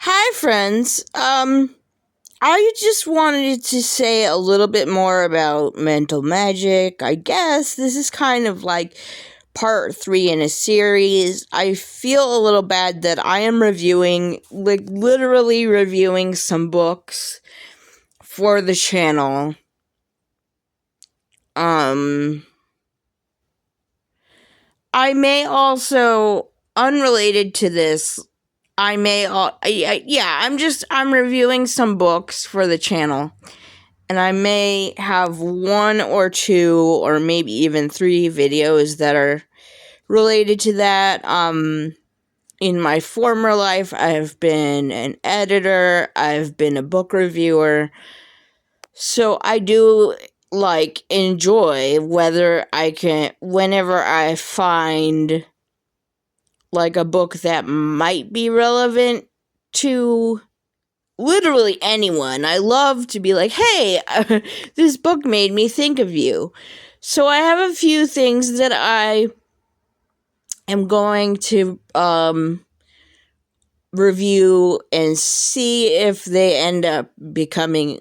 Hi, friends. I just wanted to say a little bit more about mental magic. I guess this is kind of like part 3 in a series. I feel a little bad that I am reviewing, like literally reviewing some books for the channel. I may also, unrelated to this, I'm reviewing some books for the channel, and I may have 1 or 2 or maybe even 3 videos that are related to that. In my former life, I've been an editor, I've been a book reviewer, so I do enjoy whenever I find a book that might be relevant to literally anyone. I love to be like, hey, this book made me think of you. So I have a few things that I am going to review and see if they end up becoming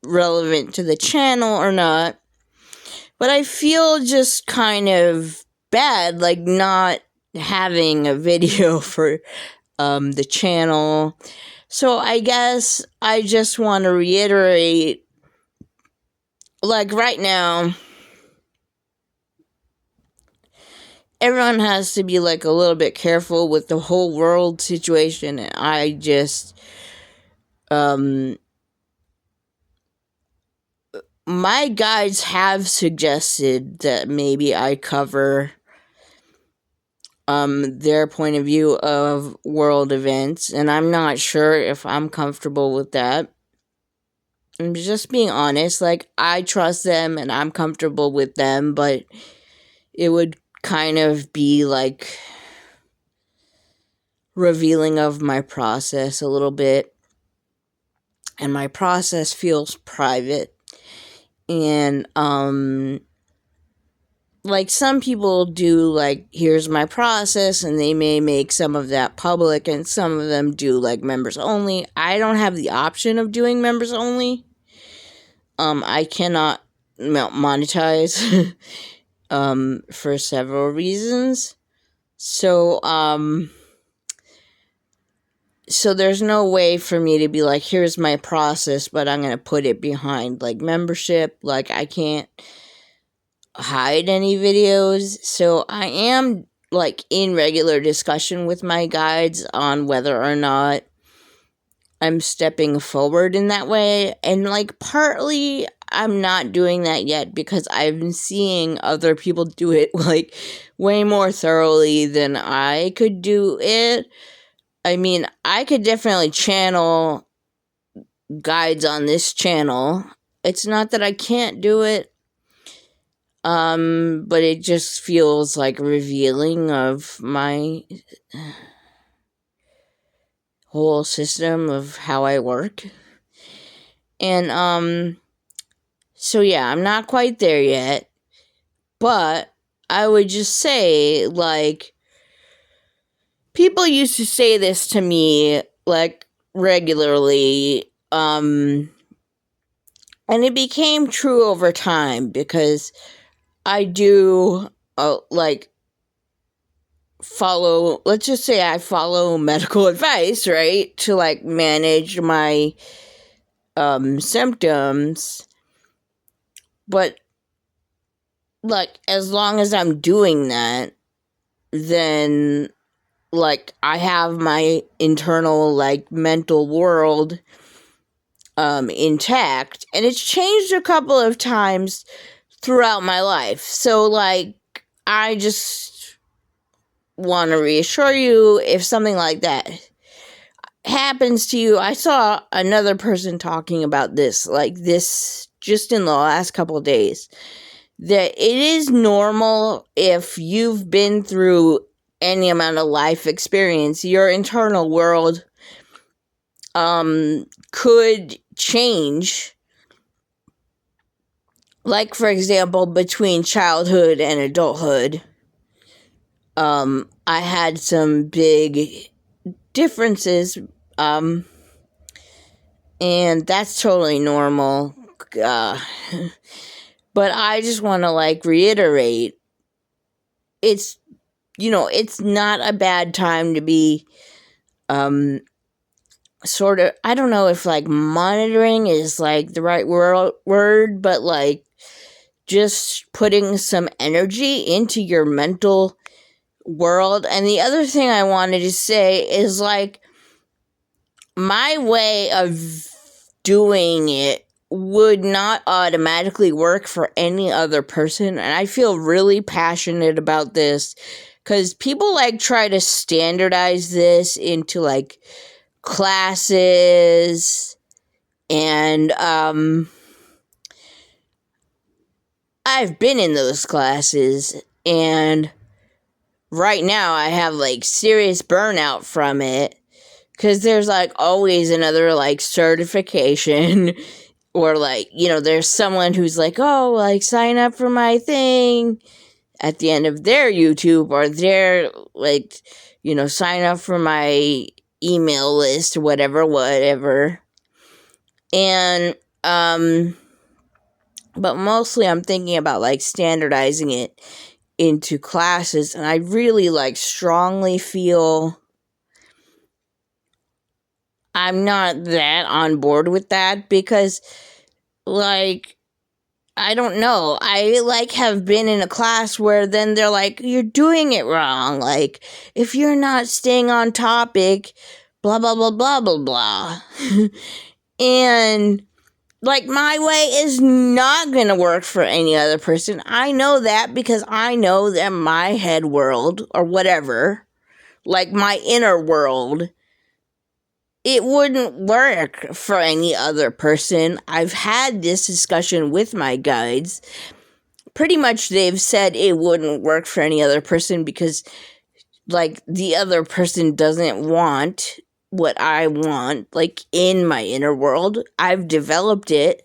relevant to the channel or not. But I feel just kind of bad not having a video for the channel. So I guess I just want to reiterate, right now, everyone has to be a little bit careful with the whole world situation. And I just, my guides have suggested that maybe I cover their point of view of world events, and I'm not sure if I'm comfortable with that. I'm just being honest. I trust them and I'm comfortable with them, but it would kind of be revealing of my process a little bit. And my process feels private. And, some people do, here's my process, and they may make some of that public, and some of them do, members only. I don't have the option of doing members only. I cannot monetize, for several reasons. So there's no way for me to be here's my process, but I'm going to put it behind, membership. I can't hide any videos. So I am, in regular discussion with my guides on whether or not I'm stepping forward in that way. And, partly I'm not doing that yet because I've been seeing other people do it, way more thoroughly than I could do it. I mean, I could definitely channel guides on this channel. It's not that I can't do it, but it just feels revealing of my whole system of how I work. And, so yeah, I'm not quite there yet, but I would just say, people used to say this to me, regularly, and it became true over time because I do, follow, let's just say I follow medical advice, right, to, manage my, symptoms, but, as long as I'm doing that, then, I have my internal, mental world, intact, and it's changed a couple of times throughout my life. So, I just want to reassure you, if something like that happens to you, I saw another person talking about this, this just in the last couple of days, that it is normal if you've been through any amount of life experience, your internal world could change. For example, between childhood and adulthood, I had some big differences And that's totally normal. Uh, but I just want to like reiterate, it's, it's not a bad time to be sort of, I don't know if like monitoring is like the right word, but like just putting some energy into your mental world. And the other thing I wanted to say is like my way of doing it would not automatically work for any other person. And I feel really passionate about this because people like try to standardize this into like classes, and I've been in those classes, and right now I have like serious burnout from it because there's like always another like certification or like, there's someone who's like, oh, like sign up for my thing at the end of their YouTube, or their like, sign up for my email list or whatever. And but mostly I'm thinking about like standardizing it into classes, and I really like strongly feel I'm not that on board with that because like I don't know. I like have been in a class where then they're like, you're doing it wrong. Like if you're not staying on topic, blah blah blah blah blah blah. And like my way is not going to work for any other person. I know that because I know that my head world or whatever, like my inner world, it wouldn't work for any other person. I've had this discussion with my guides. Pretty much they've said it wouldn't work for any other person because like the other person doesn't want what I want, like in my inner world. I've developed it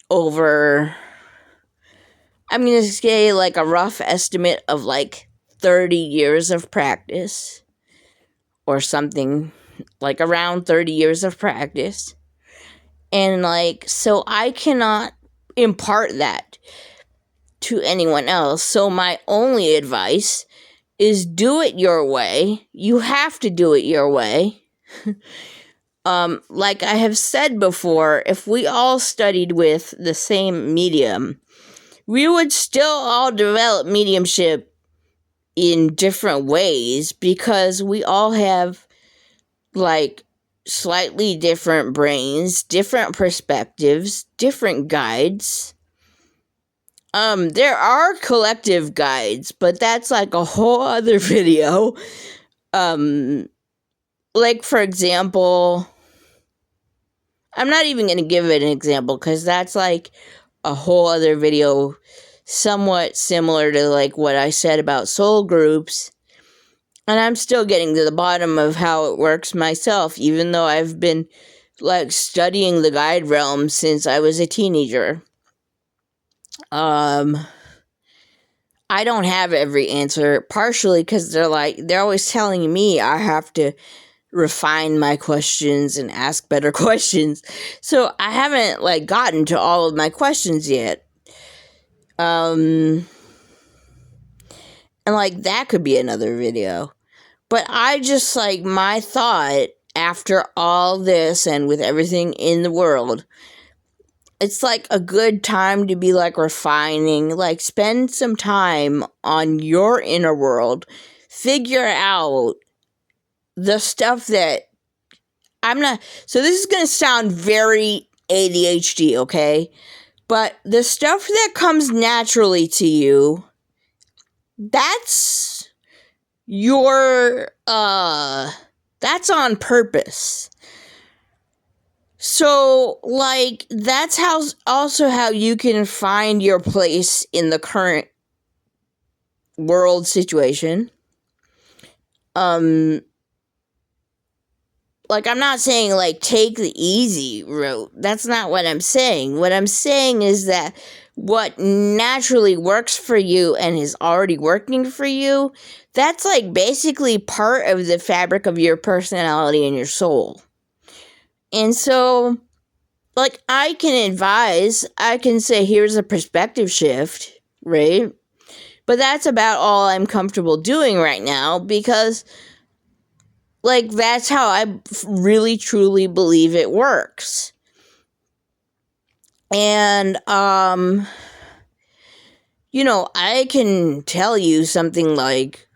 over, I'm going to say like a rough estimate of like 30 years of practice or something, like around 30 years of practice. And like, so I cannot impart that to anyone else. So my only advice is do it your way. You have to do it your way. Like I have said before, if we all studied with the same medium, we would still all develop mediumship in different ways because we all have like slightly different brains, different perspectives, different guides. There are collective guides, but that's like a whole other video. Like for example, I'm not even going to give it an example because that's like a whole other video, somewhat similar to like what I said about soul groups. And I'm still getting to the bottom of how it works myself, even though I've been like studying the guide realm since I was a teenager. I don't have every answer, partially because they're always telling me I have to refine my questions and ask better questions. So I haven't like gotten to all of my questions yet. And like that could be another video. But I just like my thought after all this and with everything in the world, it's like a good time to be like refining, like spend some time on your inner world, figure out the stuff that so this is going to sound very ADHD, okay? But the stuff that comes naturally to you, that's that's on purpose. So, like, that's how you can find your place in the current world situation. Like, I'm not saying, like, take the easy route. That's not what I'm saying. What I'm saying is that what naturally works for you and is already working for you, that's like basically part of the fabric of your personality and your soul. And so, like, I can advise, I can say, here's a perspective shift, right? But that's about all I'm comfortable doing right now because, like, that's how I really truly believe it works. And, I can tell you something like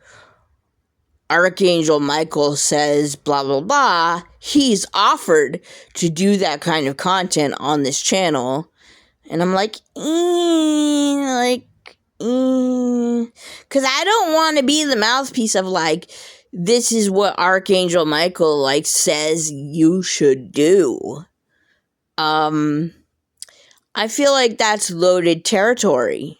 Archangel Michael says blah, blah, blah. He's offered to do that kind of content on this channel. And I'm like, because I don't want to be the mouthpiece of like, this is what Archangel Michael like says you should do. I feel like that's loaded territory.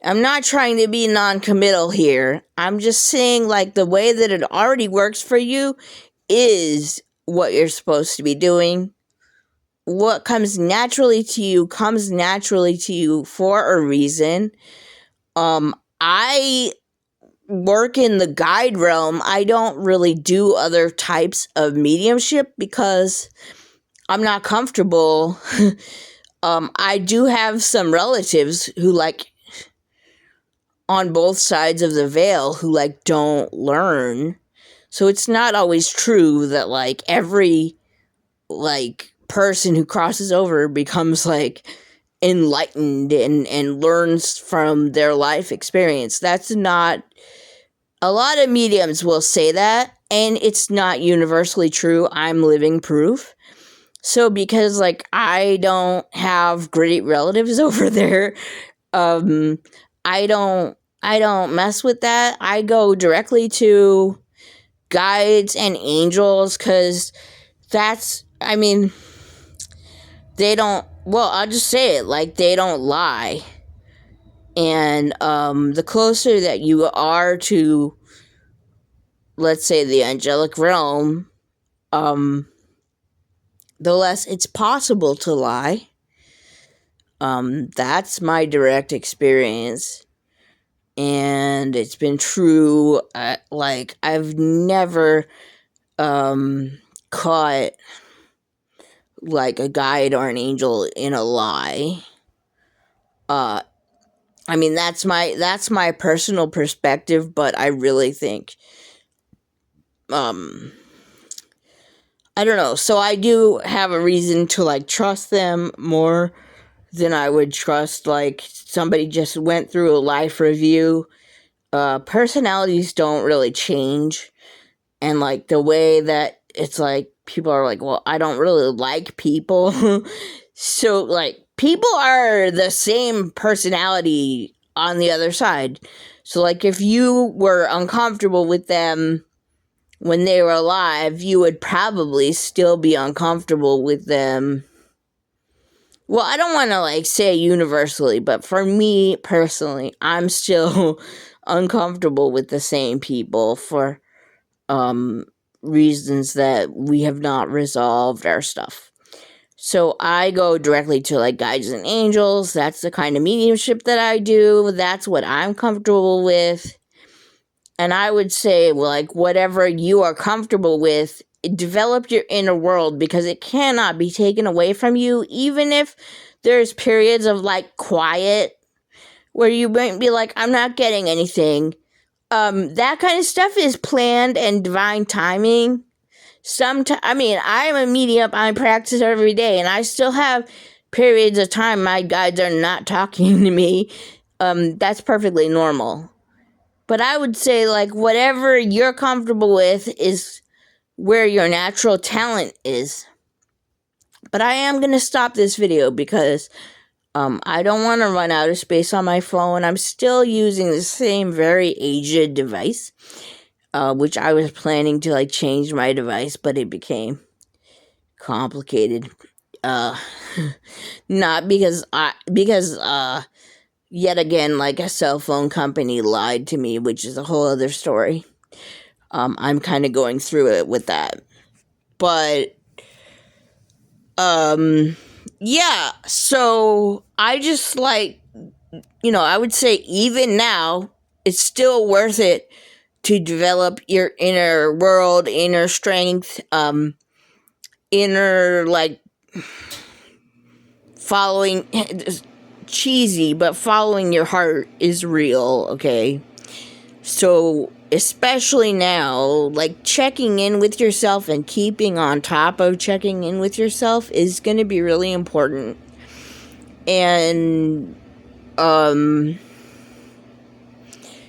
I'm not trying to be non-committal here. I'm just saying like the way that it already works for you is what you're supposed to be doing. What comes naturally to you comes naturally to you for a reason. I work in the guide realm. I don't really do other types of mediumship because I'm not comfortable. I do have some relatives who like on both sides of the veil who like don't learn. So it's not always true that like every like person who crosses over becomes like enlightened and learns from their life experience. That's not, a lot of mediums will say that, and it's not universally true. I'm living proof. So because like I don't have great relatives over there, I don't mess with that. I go directly to guides and angels because that's, I mean, they don't, well, I'll just say it, like, they don't lie. And the closer that you are to, let's say, the angelic realm, the less it's possible to lie. That's my direct experience. And it's been true. Like, I've never caught like a guide or an angel in a lie. I mean, that's my personal perspective, but I really think, I don't know. So I do have a reason to like trust them more than I would trust like somebody just went through a life review. Personalities don't really change, and like the way that it's like people are like, well, I don't really like people. So like people are the same personality on the other side. So like if you were uncomfortable with them when they were alive, you would probably still be uncomfortable with them. Well, I don't want to like say universally, but for me personally, I'm still uncomfortable with the same people for reasons that we have not resolved our stuff. So I go directly to like guides and angels. That's the kind of mediumship that I do. That's what I'm comfortable with. And I would say, well, like, whatever you are comfortable with, develop your inner world because it cannot be taken away from you, even if there's periods of like quiet where you might be like, I'm not getting anything. That kind of stuff is planned and divine timing. I mean, I'm a medium, I practice every day, and I still have periods of time my guides are not talking to me. That's perfectly normal. But I would say, like, whatever you're comfortable with is where your natural talent is. But I am going to stop this video because I don't want to run out of space on my phone. I'm still using the same very aged device. Which I was planning to like change my device, but it became complicated. Not because yet again, like a cell phone company lied to me, which is a whole other story. I'm kind of going through it with that. But, Yeah, so I just like, I would say even now, it's still worth it to develop your inner world, inner strength, inner, like, following, cheesy, but following your heart is real, okay? So, especially now, like, checking in with yourself and keeping on top of checking in with yourself is going to be really important. And,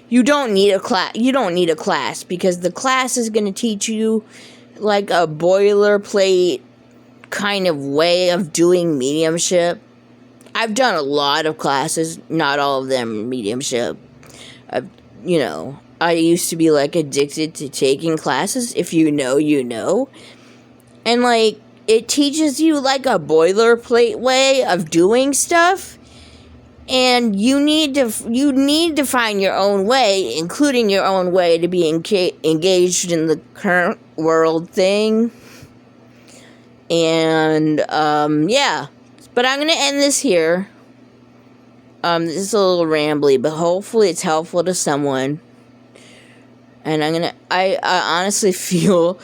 you don't need a class because the class is going to teach you like a boilerplate kind of way of doing mediumship. I've done a lot of classes, not all of them mediumship. I used to be like addicted to taking classes. If you know, you know. And like, it teaches you like a boilerplate way of doing stuff. And you need to find your own way, including your own way to be engaged in the current world thing. And yeah, but I'm gonna end this here. This is a little rambly, but hopefully it's helpful to someone. And I honestly feel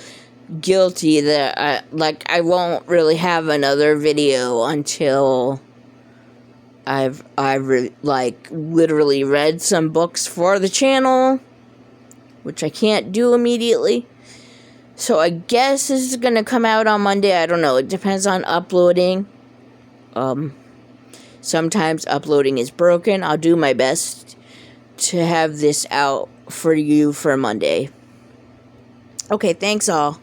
guilty that I won't really have another video until I've literally read some books for the channel, which I can't do immediately. So I guess this is gonna come out on Monday. I don't know. It depends on uploading. Sometimes uploading is broken. I'll do my best to have this out for you for Monday. Okay, thanks all.